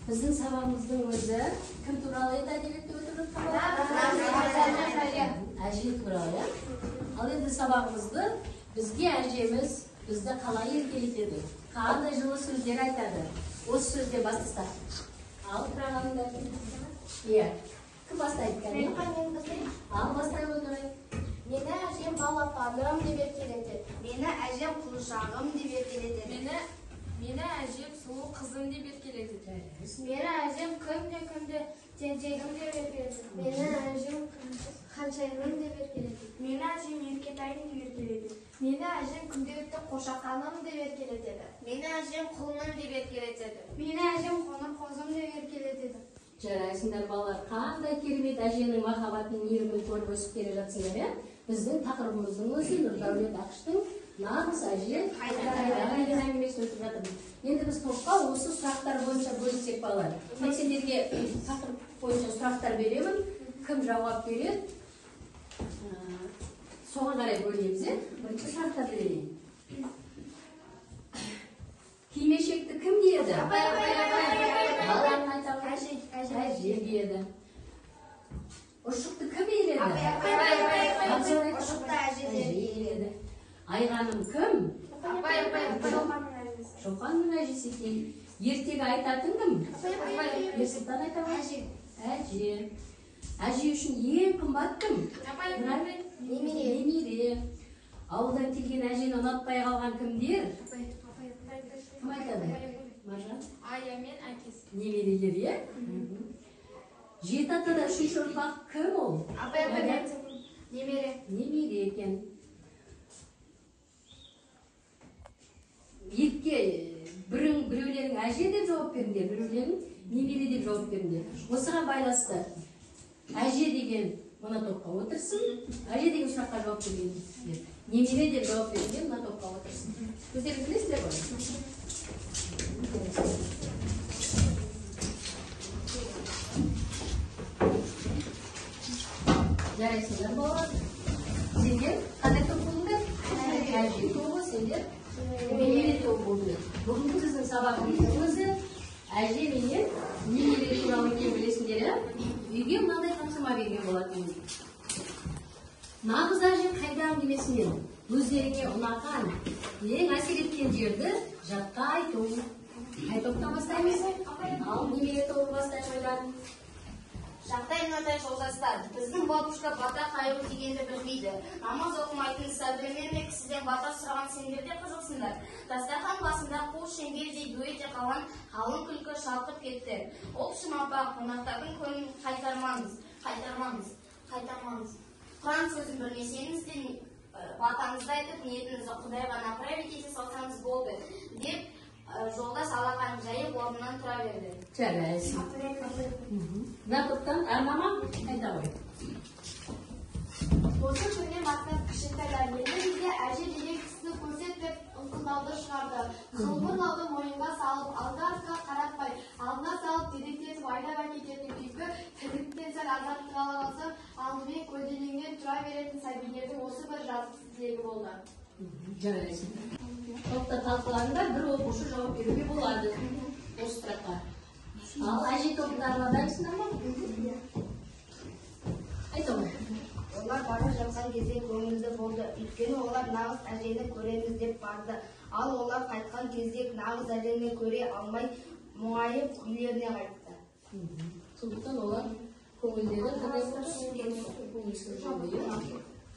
Біздің сабағымыздың өзі кім туралы еді әдебиетте өтіп әже туралы. Ал енді сабағымызды бізге әжеміз бізді қалай еркелетеді, қандай жылы сөздер айтады. Осы сөзден бастасақ. Ал тұрағанында иә. Кім бастайды? Ал бастай отырайық. Мені әжем балапаным деп еркелетеді. Мені әжем құлжағым деп еркелетеді. Мені әжем сұлу қызым деп еркелетеді. Мені әжем күнде тентегім деп еркелетеді. Мені әжем ханшайымым деп еркелетеді. Мені әжем еркетайым деп еркелетеді. Мені әжем күнделікті қошақаным деп еркелетеді. Мені әжем құлыным деп еркелетеді. Мені әжем қоңыр-қозым деп еркелетеді. Жарайсыңдар балалар, қандай керемет әженің махаббатын, мейірімін көріп өсіп келе жатсыңдар, иә? Біздің тақырыбымыздың өзі Нұрдәулет Ақыштың нағыз әже деген әңгімесін өтіп жатырмыз. Енді біз топқа осы сұрақтар бойынша бөлінсек балалар. Мен сендерге тақырып бойынша сұрақтар беремін. Кім жауап береді? Соған қарай бөлеміз, иә? Бірінші сұрақтар берейін. Кимешекті кім киеді? Баланың айтамын. Әже киеді. Ұршықты кім иеледі? Ұршықты әжелер иеледі. Айғаным кім? Шоқанның әжесі екен. Ертегі айтатын кім? Ерсұлтан айтамын. Әже. Әже үшін ең қымбат кім? Немере. Ауылдан келген әжені ұнатпай қалған кімдер? Кім айтады? Маржан? Ая мен әкесі. Немерелер, е? Жеті атада үшінші ұрпақ кім ол? Немере. Немере екен. Етке біреулерің әже деп жауап беріңдер, біреулерің немере деп жауап беріңдер. Осыған байласты. Әже деген мына топқа отырсын, әже деген сұраққа жауап бергендер. Немере деп жауап бергендер мына топқа отырсын. Өздеріңіз білесіздер ғой? Жарайсыңдар балалар. Сендер қандай топ болдыңдар? Әже тобы, сендер немере тобы болдыңдар. Бүгінгі біздің сабағымыздың өзі әже менен немере туралы екен білесіңдер, үйге мынадай тапсырма берген болатын. Нағыз әже қайда әңгімесінен өздеріңе ұнаған, ең әсер еткен жерді жатқа айту. Қай топтан бастаймыз? Ал немере тобы бастаймыз. Жағдай мынадай жолдастар, біздің бабушка бата қайыру дегенді білмейді. Намаз оқымайтын сәбіремен ме кісіден бата сұраған сендер де қызықсыңдар. Дастархан басында қол шеңбердей ду ете қалған қалың күлкі шалқып кетті. Опшым апа, қонақтардың көңілін қайтармаңыз. Құран сөзін білмесеңіз де батаңызды айтып, ниетіңізді Құдайға направить ете салсаңыз болды, деп жолдас алақанын жайып орнынан тұра берді. Жарайсың. Мына топтан арнама айта ғой. Осы күннен бастап кішкентайлар енді бізде әже деген кісіні көрсетіп ыңқылдауды шығарды. Қылбыр лауды мойынға салып, алды-артқа қаратпай, алдына салып дедектетіп айдап әкететін күйкі тірліктен сәл азаттық ала қалса, алдымен көлденеңнен тұра беретін сәбилердің осы бір жазықсыз тілегі болды. Жарайсың. Топта талқылаңдар, бір оқушы жауап беруге болады осы сұраққа. Ал әже топтарына дайынсыңдар ма? Айта ғой. Олар бара жатқан кезде көңілді болды, өйткені олар нағыз әжені көреміз деп барды. Ал олар қайтқан кезде нағыз әжені көре алмай, мұңайып үйлеріне қайтты. Сондықтан олар көңілдері көңілсіз жабайы.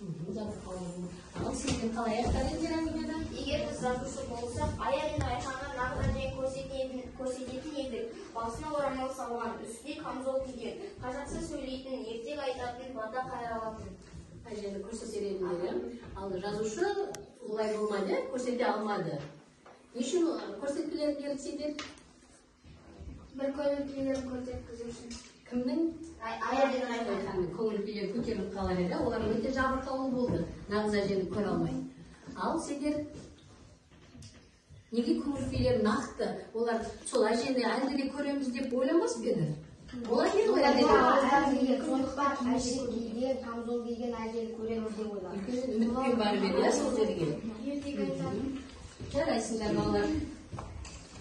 Ал сенден қалай аяқтар ендер әңгімені? Егер біз жазушы болсақ, Ая мен Айханға нағыз әжені көрсететін едік. Басына орамал салған, үстіне камзол киген, қажатсыз сөйлейтін, ертек айтатын, бата қайыр алатын. Әжені көрсетер едіңдер. Ал жазушы олай болмады, көрсете алмады. Не үшін көрсеткілерін керек сендер? Бір көңіл күйлерін көрсеткізу үшін. Кімнің? Ая мен Айханның көңіл күйлері көтеріліп қалар еді. Олар өте жабырқаулы болды, нағыз әжені көре алмай. Ал сендер неге көңіл күйлері нақты? Олар сол әжені әлде де көреміз деп ойламас па еді? Олар не ойлады? Сондықтан әже киген, камзол киген әжені көреміз деп ойлады. Үмітпен барып еді, сол жерге. Ертегі айтатын. Жарайсыңдар балалар.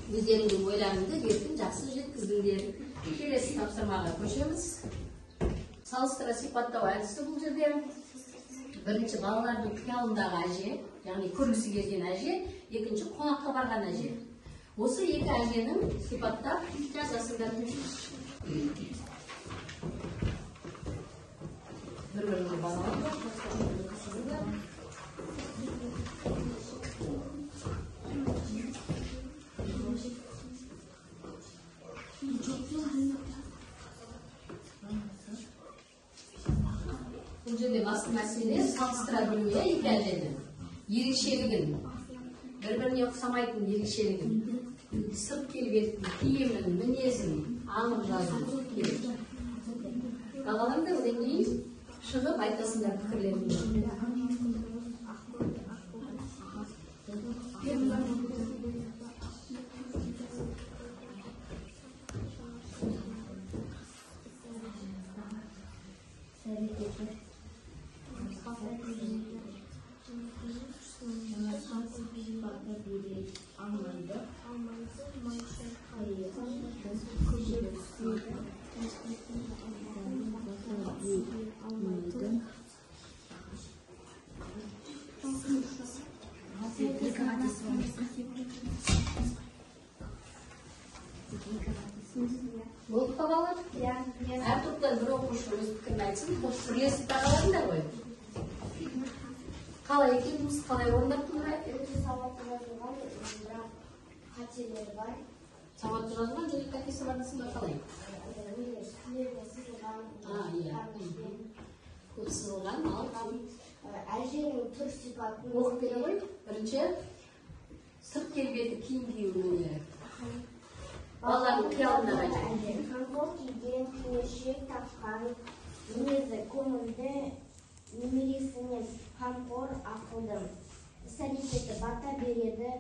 Өздеріңнің ойларыңды еркін жақсы жеткіздіңдер. Келесі тапсырмаға көшеміз. Салыстыра сипаттау әдісі бұл жерде. Бірінші балалардың қиялындағы әже, яғни көргісі келген әже, екінші қонаққа барған әже. Осы екі әженің сипаттап жазасыңдар. Бір-біріңді бағалап. Бұл жерде басты мәселе салыстыра білуге екі әженің ерекшелігін, бір-біріне ұқсамайтын ерекшелігін, сырт келбетін, киімін, мінезін анық жазу керек. Бағалаңдар, одан кейін шығып айтасыңдар пікірлеріңді. Болып бағалар? Әр топтан бір оқушы өз пікірін айтсын, бірлесіп бағаларыңдар ғой. Қалай екеніміз, қалай орындап тұрмай? Сауатты жазылған, бірақ қателері бар. Сауатты жазылған, және қателесі бар дейсің ба қалай? Көп сызылған, ал әженің түр сипатын оқып бере ғой. Бірінші, сырт келбеті киім киюіне. Балалардың қиялында қайтады. Қамқор киген, кимешек таққан, мінезі көңілді, немересіне қамқор ақылды. Іс-әрекеті бата береді,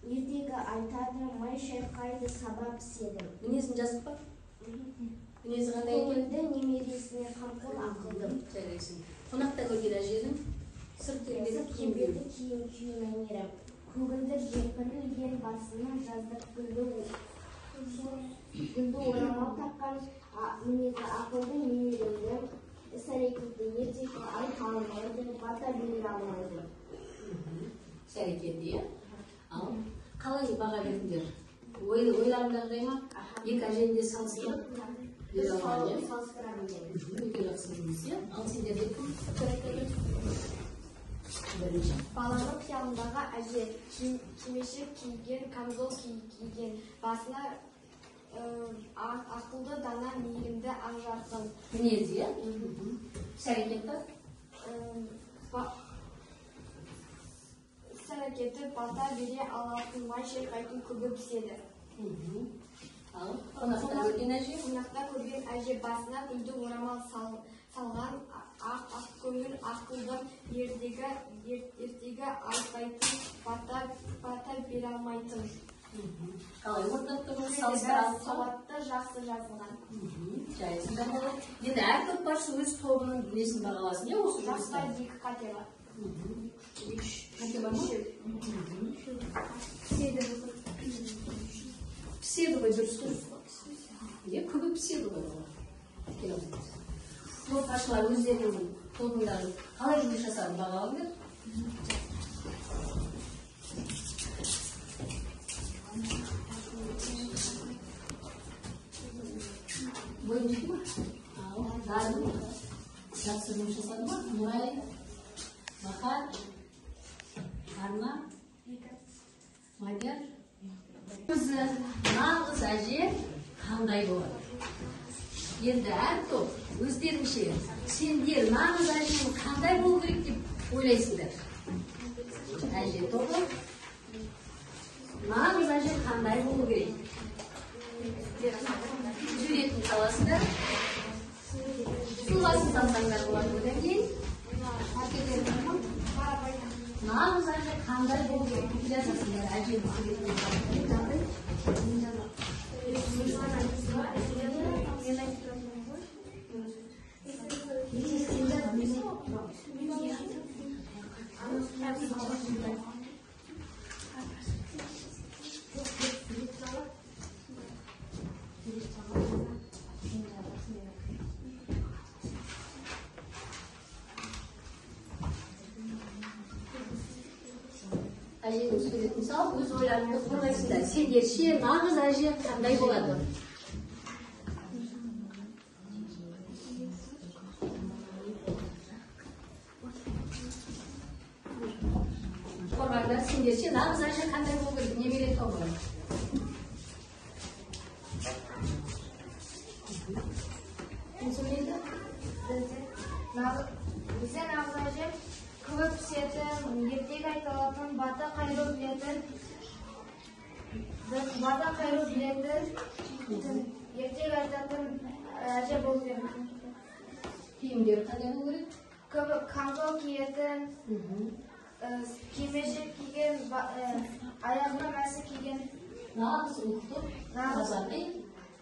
ертегі айтады, май шайқайды, сабап піседі. Мінезін жазып па? Мінезі қандай екен? Көңілді, немересіне қамқор ақылды. Жарайсың. Қонақта көрген әженің сырт келбеті киім кию мәнері. Көгілдір жепірілген басына жаздық гүлді орамал таққан, мінезі ақылды, немерелі, іс-әрекеті ертегі айта алмайды, бата бере алмайды. Іс-әрекеті, иә? Ал қалай баға бердіңдер? Ойларыңдағы жай ма? Екі әжені де салыстырып бере алған, иә? Салыстыра білген. Өте жақсыңыз, иә? Ал сендерде кім пікір айтады? Бірінші. Баланың қиялындағы әже кимешек киген, камзол киген, басына ақылды, дана, мейірімді, ақ жарқын. Мінезі, иә? Іс-әрекеті? Іс-әрекеті бата бере алатын, май шайқайтын, көбі піседі. Ал қонақта көрген әже? Қонақта көрген әже басына гүлді орамал салған, ақ көңіл, ақылды, ертегі айтпайтын, бата бере алмайтын. Қалай ортақтығын салыстырады? Сауатты, жақсы жазылған. Жайсыңдар болады. Енді әр топ баршы өз тобының несін бағаласын, иә, осы жұмыста? Жақта екі қате бар. Қате бар ма? Піседі ғой, дұрыс дұрыс. Көбі піседі ғой. Топташылар өздерінің тобындарын қалай жұмыс жасарын бағалаңдар? Бойыншық ма? Дарын. Жақсы жұмыс жасады ма? Нұрай, Махар, Арна, Мадияр. Өзі нағыз әже қандай болады? Енді әр топ өздерінше сендер нағыз әженің қандай болу керек деп ойлайсыңдар? Әже тобы нағыз әже қандай болу керек? Жүретін қаласында сұлғасын салсаңдар болады. Одан кейін нағыз әже қандай болу керек? Жазасыңдар әженің суретін. әженің суретін салып, өз ойларыңды қорғайсыңдар. Сендерше нағыз әже қандай болады? Қорғаңдар, сендерше нағыз әже қандай болу керек? Немере тобы. Кім сөйлейді? Бізде нағыз әже күбі пісетін, ертегі айта алатын, бата қайру білетін, ертегі айтатын әже болу керек. Киімдері қандай болу керек? Күбі камзол киетін, кимешек киген, аяғына мәсі киген. Нағыз ұлттық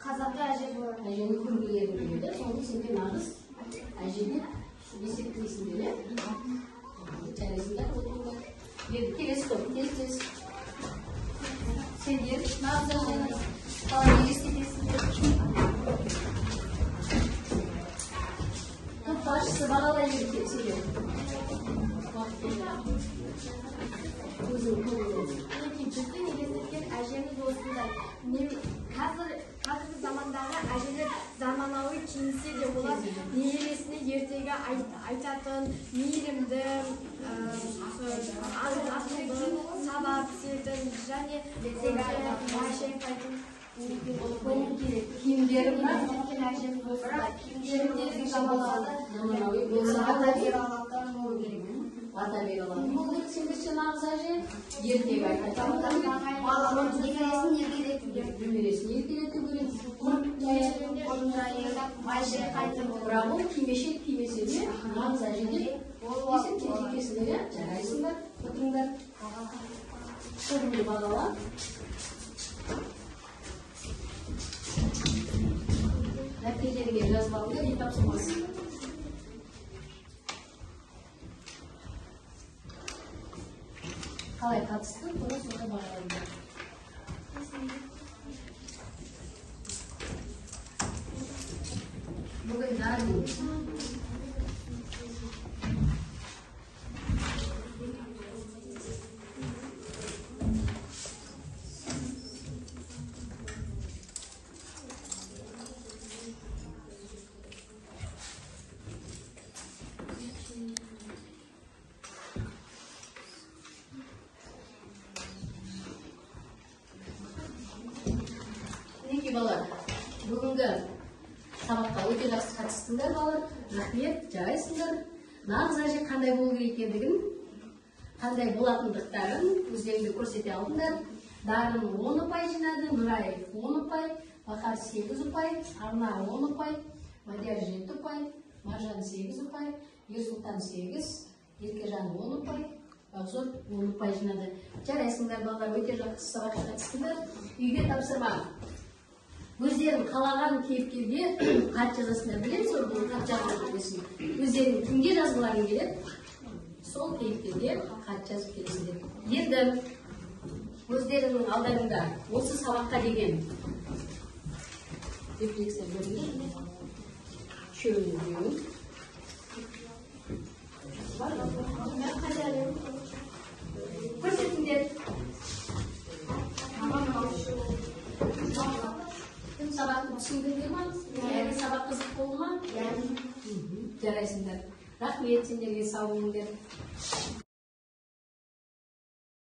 Қазақы әже болады. әженің көргілері біледі. Соны сендер нағыз әжені есептейсіңдер, иә? Жарайсыңдар, отырыңдар. Енді келесі топ, тез-тез. Сендер нағыз әжені қалай елестетесіңдер? Топ басшысы бағалай береді сендер. Біздің елестеткен әжеміз осындай. Қазіргі замандағы әжелер заманауи киінсе де олар немересіне ертегі айтатын, мейірімді, асылды, сабақ пісетін және Киімдері бар. әжеміз осындай. Киімдері заманауи болса бата бере алатын болу керек. Сендерше нағыз әже ертегі айтатын болу керек. Немересін еркелету керек. Бірақ ол кимешек кимесе де нағыз әже деп есептейсіңдер, иә? Жарайсыңдар, отырыңдар. Тобыңды бағала. Дәптерге жазып алыңдар, үй тапсырмасы. Қалай қатысты, оны сонда бағалайындар. Бүгін дарын. Балалар, бүгінгі сабаққа өте жақсы қатыстыңдар балалар. Рахмет, жарайсыңдар. Нағыз әже қандай болу керек екендігін, қандай болатындықтарын өздеріңді көрсете алдыңдар. Дарын 10 ұпай жинады, Нұрай 10 ұпай, Бақар 8 ұпай, Арна 10 ұпай, Мадияр 7 ұпай, Маржан 8 ұпай, Ерсұлтан 8, Еркежан 10 ұпай, Бағзор 10 ұпай жинады. Жарайсыңдар балалар, өте жақсы сабаққа қатыстыңдар. Үйге тапсырма. Өздерің қалаған кейіпкерге хат жазасыңдар, білеміз ғой, бұл хат жазып жүресің. Өздерің кімге жазғыларың келеді, сол кейіпкерге хат жазып келесіңдер. Енді өздеріңнің алдарында осы сабаққа деген рефлексия бөлінді. Үшеуін көрсетіңдер. Сабақты түсіндіңдер ма? Яғни сабақ қызық болды ма? Жарайсыңдар. Рахмет, сендерге сау болыңдар.